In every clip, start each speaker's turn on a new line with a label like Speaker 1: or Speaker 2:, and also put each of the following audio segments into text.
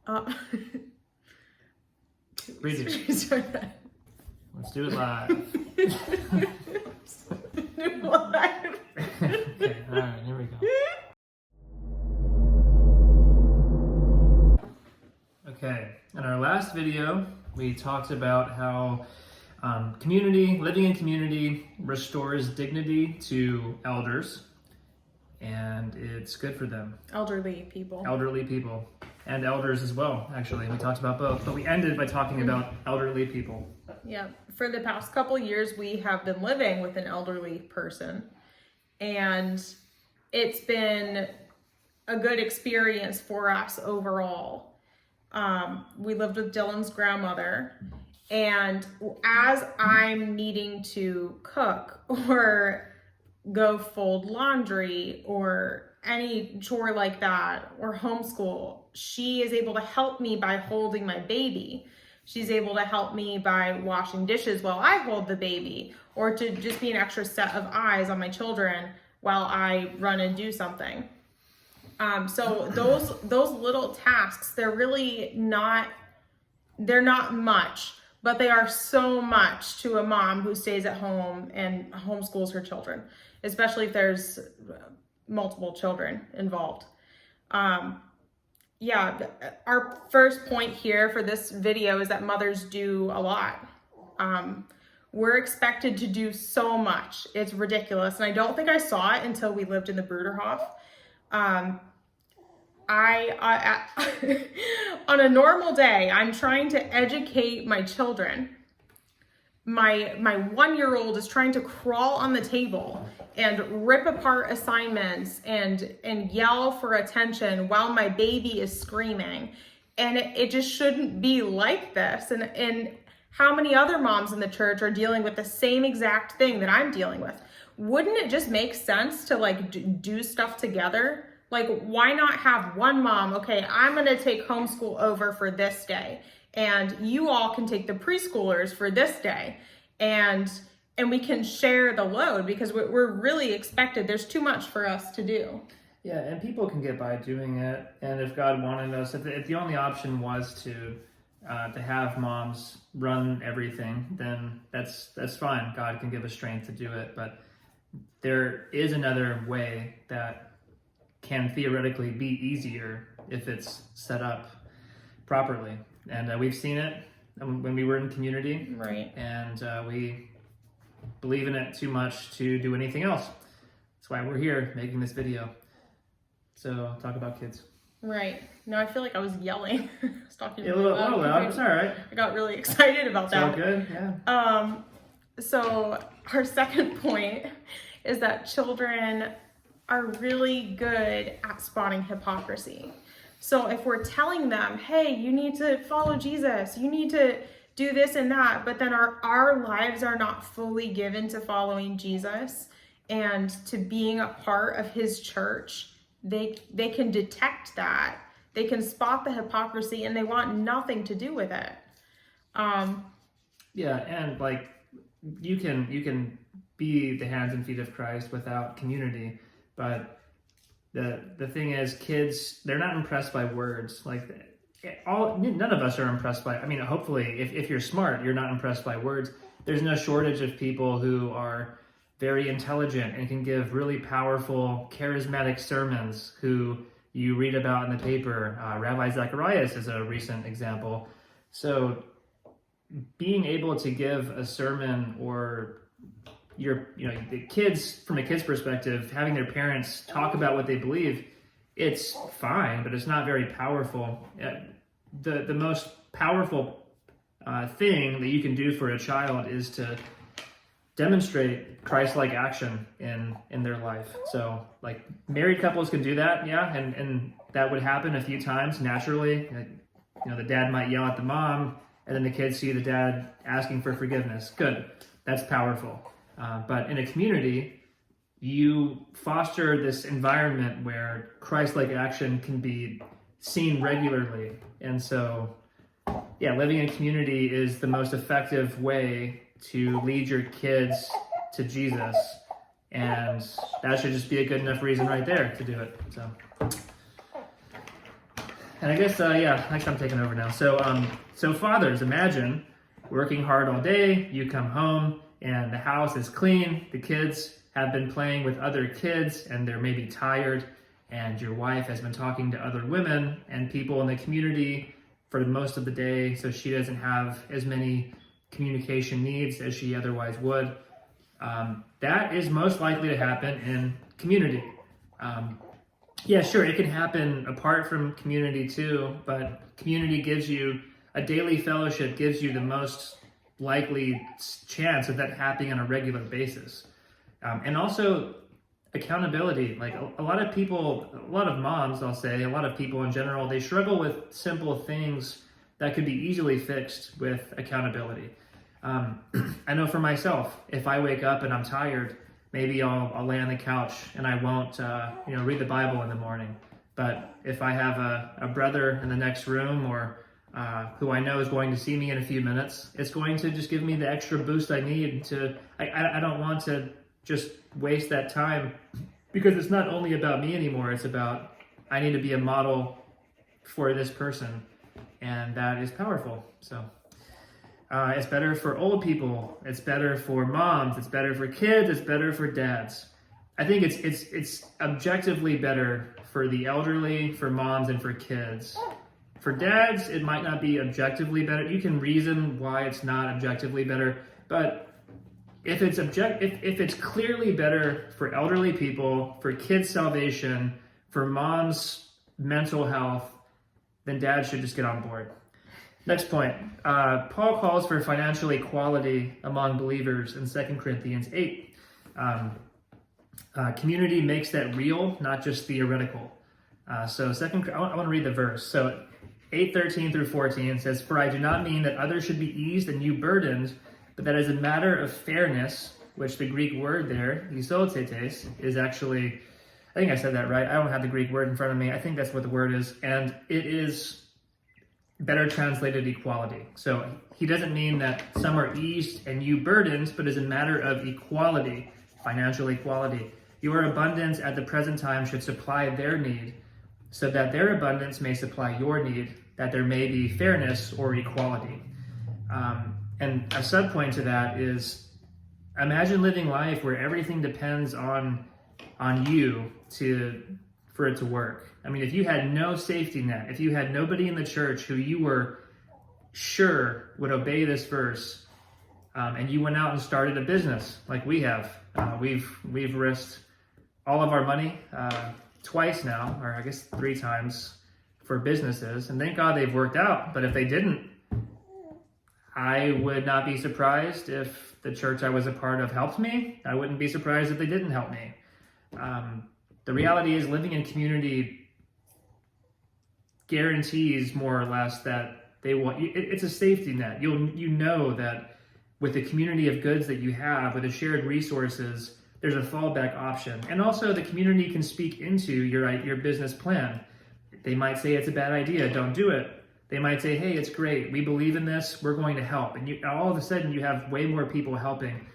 Speaker 1: Uh,
Speaker 2: Read it. Let's do it live.
Speaker 1: Live.
Speaker 2: Okay, all right, here we go. Okay, in our last video, we talked about how living in community restores dignity to elders, and it's good for them.
Speaker 1: Elderly people.
Speaker 2: Elderly people, and elders as well, actually. We talked about both, but we ended by talking about elderly people.
Speaker 1: Yeah. For the past couple years, we have been living with an elderly person, and it's been a good experience for us overall. We lived with Dylan's grandmother, and as I'm needing to cook or go fold laundry or any chore like that or homeschool, she is able to help me by holding my baby. She's able to help me by washing dishes while I hold the baby, or to just be an extra set of eyes on my children while I run and do something. So those little tasks, they're not much, but they are so much to a mom who stays at home and homeschools her children, especially if there's multiple children involved. Yeah, our first point here for this video is that mothers do a lot. We're expected to do so much. It's ridiculous. And I don't think I saw it until we lived in the Bruderhof. On a normal day, I'm trying to educate my children. My 1-year-old is trying to crawl on the table and rip apart assignments and yell for attention while my baby is screaming. And it just shouldn't be like this. And how many other moms in the church are dealing with the same exact thing that I'm dealing with? Wouldn't it just make sense to do stuff together? Like, why not have one mom, okay, I'm gonna take homeschool over for this day, and you all can take the preschoolers for this day, and we can share the load, because we're really expected. There's too much for us to do.
Speaker 2: Yeah, and people can get by doing it, and if God wanted us, if the only option was to have moms run everything, then that's fine. God can give us strength to do it, but there is another way that can theoretically be easier if it's set up properly. And we've seen it when we were in community.
Speaker 1: Right.
Speaker 2: And we believe in it too much to do anything else. That's why we're here making this video. So talk about kids.
Speaker 1: Right. No, I feel like I was yelling. I was talking
Speaker 2: a little loud. It's all right.
Speaker 1: I got really excited about
Speaker 2: It's
Speaker 1: that.
Speaker 2: all good. Yeah.
Speaker 1: So our second point is that children are really good at spotting hypocrisy. So if we're telling them, hey, you need to follow Jesus, you need to do this and that, but then our lives are not fully given to following Jesus and to being a part of his church, they can detect that. They can spot the hypocrisy, and they want nothing to do with it.
Speaker 2: Yeah, and like you can be the hands and feet of Christ without community. But the thing is, kids, they're not impressed by words. Like none of us are impressed by, I mean, hopefully, if you're smart, you're not impressed by words. There's no shortage of people who are very intelligent and can give really powerful, charismatic sermons who you read about in the paper. Rabbi Zacharias is a recent example. So being able to give a sermon, or the kids, from a kid's perspective, having their parents talk about what they believe, it's fine, but it's not very powerful. The most powerful thing that you can do for a child is to demonstrate Christ-like action in their life. So, like, married couples can do that, yeah, and that would happen a few times naturally. The dad might yell at the mom, and then the kids see the dad asking for forgiveness. Good, that's powerful. But in a community, you foster this environment where Christ-like action can be seen regularly. And so, yeah, living in community is the most effective way to lead your kids to Jesus. And that should just be a good enough reason right there to do it. So, And I guess, next I'm taking over now. So fathers, imagine working hard all day, you come home and the house is clean, the kids have been playing with other kids and they're maybe tired, and your wife has been talking to other women and people in the community for most of the day, so she doesn't have as many communication needs as she otherwise would. That is most likely to happen in community. Yeah, sure, it can happen apart from community too, but community gives you, a daily fellowship gives you the most likely chance of that happening on a regular basis. And also accountability. Like a lot of people, a lot of moms, I'll say, a lot of people in general, they struggle with simple things that could be easily fixed with accountability. I know for myself, if I wake up and I'm tired, maybe I'll lay on the couch and I won't, read the Bible in the morning. But if I have a brother in the next room or who I know is going to see me in a few minutes, it's going to just give me the extra boost I need to. I don't want to just waste that time, because it's not only about me anymore. It's about, I need to be a model for this person, and that is powerful. So. It's better for old people. It's better for moms. It's better for kids. It's better for dads. I think it's objectively better for the elderly, for moms, and for kids. For dads, it might not be objectively better. You can reason why it's not objectively better, but if it's clearly better for elderly people, for kids' salvation, for moms' mental health, then dads should just get on board. Next point, Paul calls for financial equality among believers in 2 Corinthians 8. Community makes that real, not just theoretical. I want to read the verse. So 8:13 through 14 says, "For I do not mean that others should be eased and you burdened, but that as a matter of fairness," which the Greek word there, isotetes, is actually, I think I said that right. I don't have the Greek word in front of me. I think that's what the word is. And it is better translated equality. So he doesn't mean that some are eased and you burdened, but as a matter of equality, financial equality. Your abundance at the present time should supply their need, so that their abundance may supply your need, that there may be fairness or equality. And a subpoint to that is, imagine living life where everything depends on you for it to work. I mean, if you had no safety net, if you had nobody in the church who you were sure would obey this verse, and you went out and started a business like we have, we've risked all of our money twice now, or I guess 3 times, for businesses, and thank God they've worked out. But if they didn't, I would not be surprised if the church I was a part of helped me. I wouldn't be surprised if they didn't help me. The reality is, living in community guarantees more or less that they will. It's a safety net. You know that with the community of goods that you have, with the shared resources, there's a fallback option, and also the community can speak into your business plan. They might say it's a bad idea, don't do it. They might say, hey, it's great, we believe in this, we're going to help, and all of a sudden you have way more people helping.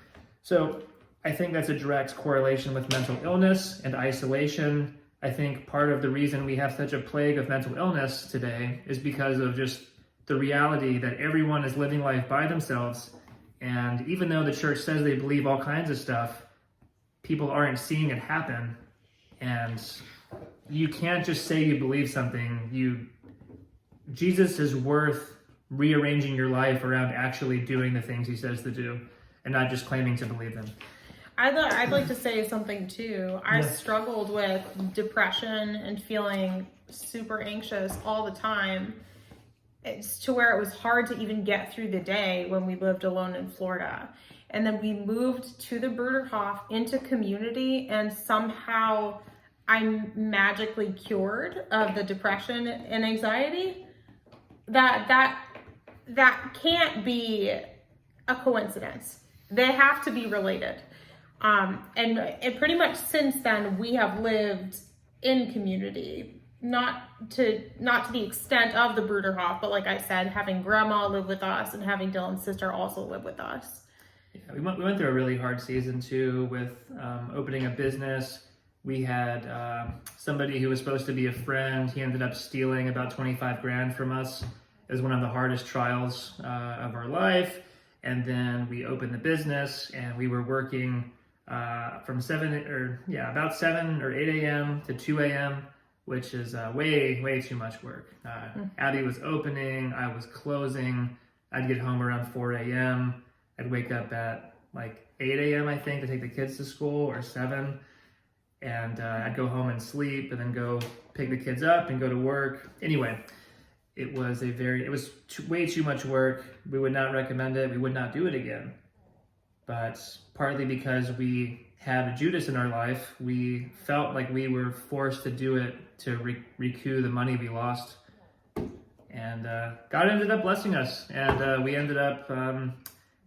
Speaker 2: So I think that's a direct correlation with mental illness and isolation. I think part of the reason we have such a plague of mental illness today is because of just the reality that everyone is living life by themselves. And even though the church says they believe all kinds of stuff, people aren't seeing it happen. And you can't just say you believe something. Jesus is worth rearranging your life around actually doing the things he says to do, and not just claiming to believe them.
Speaker 1: I'd like to say something too. I struggled with depression and feeling super anxious all the time. It's to where it was hard to even get through the day when we lived alone in Florida. And then we moved to the Bruderhof into community, and somehow I'm magically cured of the depression and anxiety. That can't be a coincidence. They have to be related. And pretty much since then, we have lived in community, not to the extent of the Bruderhof, but like I said, having grandma live with us and having Dylan's sister also live with us.
Speaker 2: Yeah, we went through a really hard season too with opening a business. We had somebody who was supposed to be a friend. He ended up stealing about 25 grand from us. It was one of the hardest trials of our life. And then we opened the business, and we were working from about 7 or 8 a.m. to 2 a.m., which is way too much work. Abby was opening, I was closing. I'd get home around 4 a.m. I'd wake up at like 8 a.m. I think to take the kids to school, or 7. And I'd go home and sleep, and then go pick the kids up and go to work. Anyway, it was way too much work. We would not recommend it. We would not do it again. But partly because we had Judas in our life, we felt like we were forced to do it to recoup the money we lost. And God ended up blessing us, and we ended up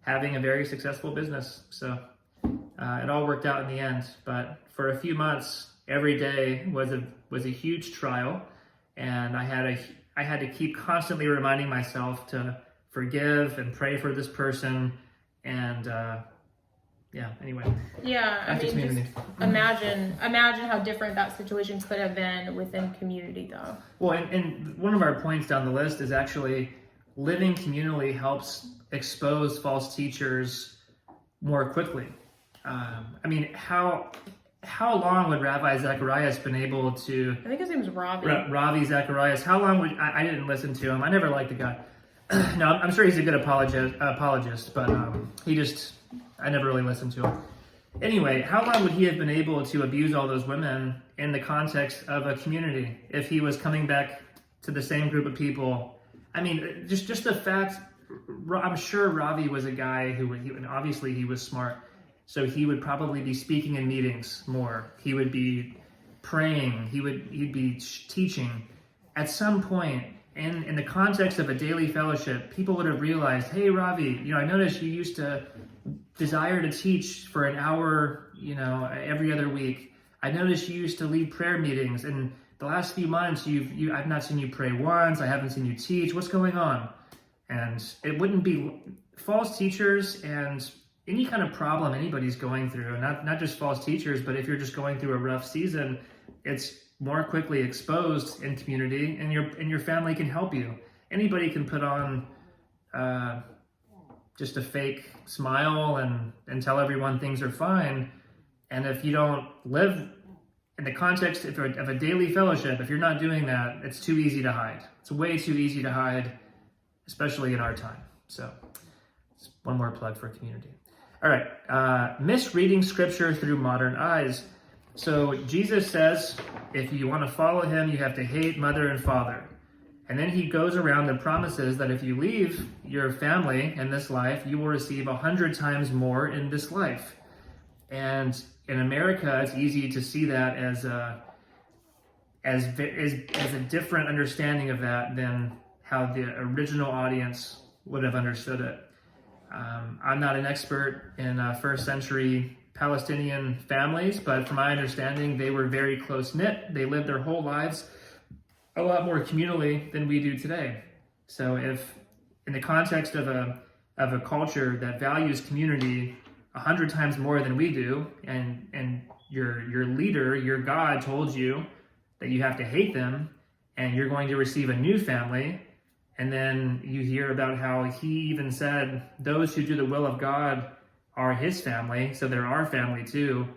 Speaker 2: having a very successful business. So it all worked out in the end. But for a few months, every day was a huge trial, and I had to keep constantly reminding myself to forgive and pray for this person. And anyway.
Speaker 1: Yeah, I mean, just imagine how different that situation could have been within community, though.
Speaker 2: Well, and one of our points down the list is actually living communally helps expose false teachers more quickly. I mean, how long would Rabbi Zacharias been able to...
Speaker 1: I think his name was Ravi.
Speaker 2: Ravi Zacharias. How long would... I didn't listen to him. I never liked the guy. No, I'm sure he's a good apologist, but I never really listened to him. Anyway, how long would he have been able to abuse all those women in the context of a community if he was coming back to the same group of people? I mean, just the fact... I'm sure Ravi was a guy and obviously he was smart, so he would probably be speaking in meetings more. He would be praying. He'd be teaching. At some point, in the context of a daily fellowship, people would have realized, hey, Ravi, I noticed you used to desire to teach for an hour, every other week. I noticed you used to lead prayer meetings, and the last few months, I've not seen you pray once. I haven't seen you teach. What's going on? And it wouldn't be false teachers and any kind of problem anybody's going through, not just false teachers, but if you're just going through a rough season, it's more quickly exposed in community, and your family can help you. Anybody can put on just a fake smile and tell everyone things are fine. And if you don't live in the context of a daily fellowship, if you're not doing that, it's too easy to hide. It's way too easy to hide, especially in our time. So it's one more plug for community. All right, misreading scripture through modern eyes. So Jesus says, if you want to follow him, you have to hate mother and father. And then he goes around and promises that if you leave your family in this life, you will receive 100 times more in this life. And in America, it's easy to see that as a different understanding of that than how the original audience would have understood it. I'm not an expert in first century Palestinian families, but from my understanding, they were very close-knit. They lived their whole lives a lot more communally than we do today. So if in the context of a culture that values community 100 times more than we do, and your leader, your God told you that you have to hate them, and you're going to receive a new family, and then you hear about how he even said those who do the will of God are his family, so they're our family too.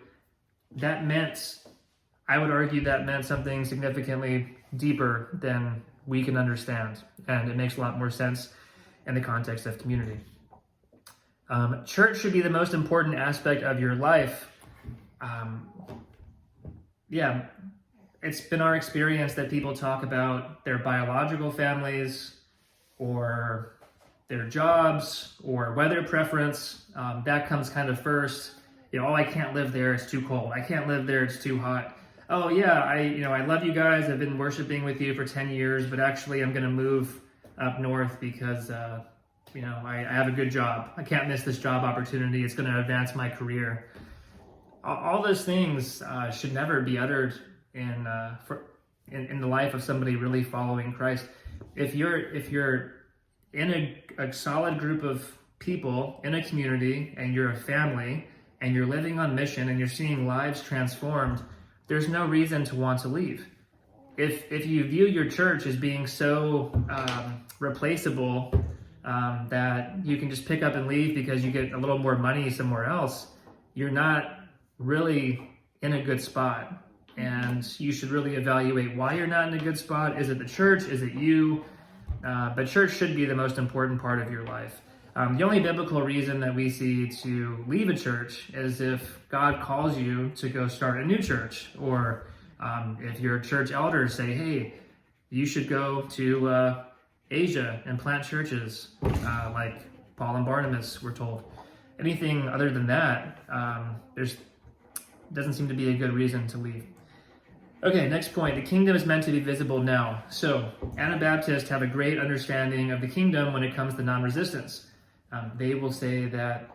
Speaker 2: I would argue that meant something significantly deeper than we can understand, and it makes a lot more sense in the context of community. Church should be the most important aspect of your life. It's been our experience that people talk about their biological families or their jobs or weather preference. That comes kind of first. I can't live there, it's too cold. I can't live there, it's too hot. Oh yeah, I love you guys. I've been worshiping with you for 10 years, but actually I'm going to move up north because I have a good job. I can't miss this job opportunity. It's going to advance my career. All those things should never be uttered in the life of somebody really following Christ. If you're in a solid group of people in a community, and you're a family, and you're living on mission, and you're seeing lives transformed, there's no reason to want to leave. If you view your church as being so replaceable that you can just pick up and leave because you get a little more money somewhere else, you're not really in a good spot. And you should really evaluate why you're not in a good spot. Is it the church? Is it you? But church should be the most important part of your life. The only biblical reason that we see to leave a church is if God calls you to go start a new church, or if your church elders say, hey, you should go to Asia and plant churches, like Paul and Barnabas were told. Anything other than that, doesn't seem to be a good reason to leave. Okay, next point. The kingdom is meant to be visible now. So, Anabaptists have a great understanding of the kingdom when it comes to non-resistance. They will say that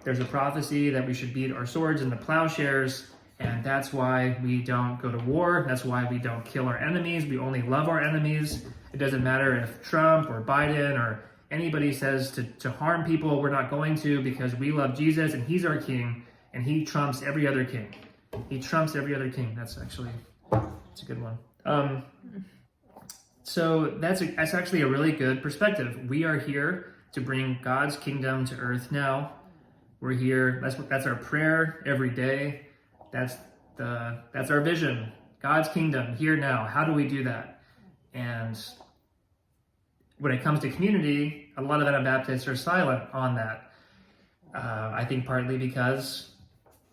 Speaker 2: there's a prophecy that we should beat our swords into plowshares, and that's why we don't go to war. That's why we don't kill our enemies. We only love our enemies. It doesn't matter if Trump or Biden or anybody says to harm people, we're not going to, because we love Jesus and he's our king, and he trumps every other king. He trumps every other king. That's a good one. So that's actually a really good perspective. We are here to bring God's kingdom to earth now. We're here. That's our prayer every day. That's our vision. God's kingdom here now. How do we do that? And when it comes to community, a lot of Anabaptists are silent on that. I think partly because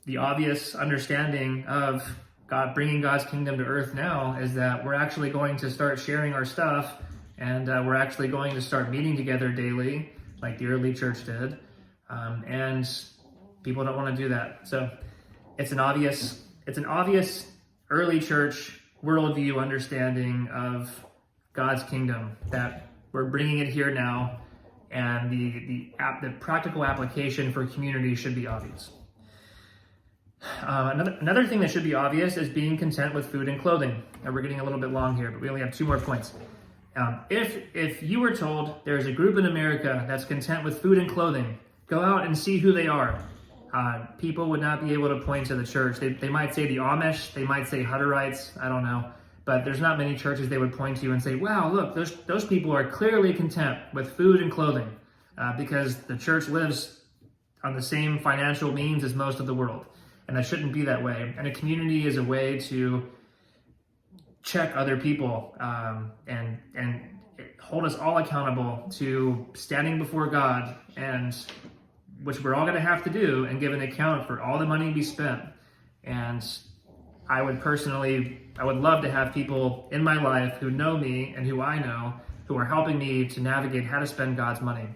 Speaker 2: the obvious understanding of God bringing God's kingdom to earth now is that we're actually going to start sharing our stuff, and we're actually going to start meeting together daily, like the early church did. And people don't want to do that. So it's an obvious early church worldview understanding of God's kingdom, that we're bringing it here now, and the practical application for community should be obvious. Another thing that should be obvious is being content with food and clothing. Now, we're getting a little bit long here, but we only have 2 more points. If you were told there's a group in America that's content with food and clothing, go out and see who they are. People would not be able to point to the church. They might say the Amish, they might say Hutterites, I don't know. But there's not many churches they would point to and say, wow, look, those people are clearly content with food and clothing, because the church lives on the same financial means as most of the world. And that shouldn't be that way. And a community is a way to check other people and hold us all accountable to standing before God, and which we're all going to have to do, and give an account for all the money we spent. And I would love to have people in my life who know me and who I know, who are helping me to navigate how to spend God's money.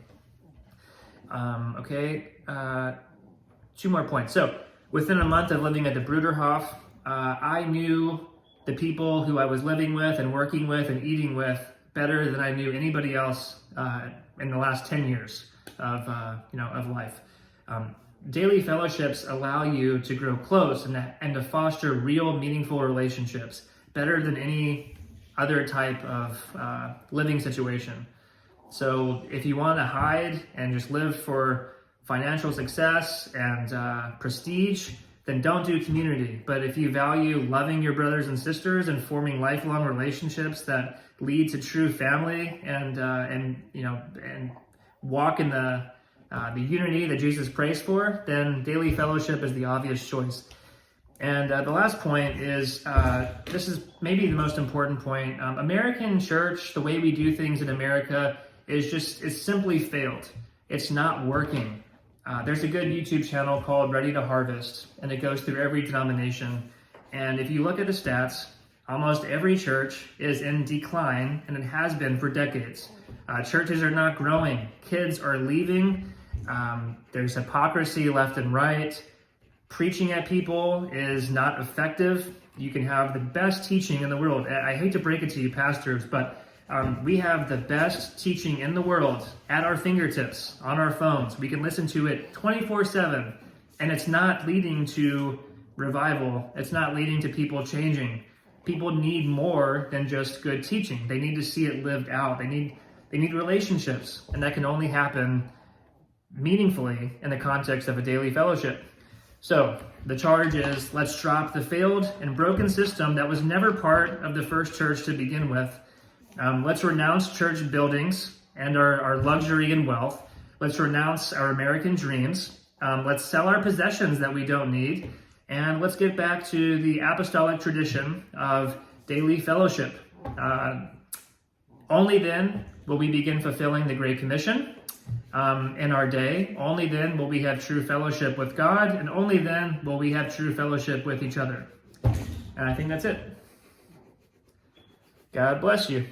Speaker 2: 2 more points. So within a month of living at the Bruderhof, I knew the people who I was living with and working with and eating with better than I knew anybody else in the last 10 years of life. Daily fellowships allow you to grow close and to foster real, meaningful relationships better than any other type of living situation. So if you want to hide and just live for financial success and prestige, then don't do community. But if you value loving your brothers and sisters and forming lifelong relationships that lead to true family and walk in the unity that Jesus prays for, then daily fellowship is the obvious choice. And the last point is, this is maybe the most important point. American church, the way we do things in America, is simply failed. It's not working. There's a good YouTube channel called Ready to Harvest, and it goes through every denomination. And if you look at the stats, almost every church is in decline, and it has been for decades. Churches are not growing. Kids are leaving. There's hypocrisy left and right. Preaching at people is not effective. You can have the best teaching in the world. I hate to break it to you, pastors, but we have the best teaching in the world at our fingertips, on our phones. We can listen to it 24/7, and it's not leading to revival. It's not leading to people changing. People need more than just good teaching. They need to see it lived out. They need relationships, and that can only happen meaningfully in the context of a daily fellowship. So the charge is, let's drop the failed and broken system that was never part of the first church to begin with. Let's renounce church buildings and our luxury and wealth. Let's renounce our American dreams. Let's sell our possessions that we don't need. And let's get back to the apostolic tradition of daily fellowship. Only then will we begin fulfilling the Great Commission in our day. Only then will we have true fellowship with God, and only then will we have true fellowship with each other. And I think that's it. God bless you.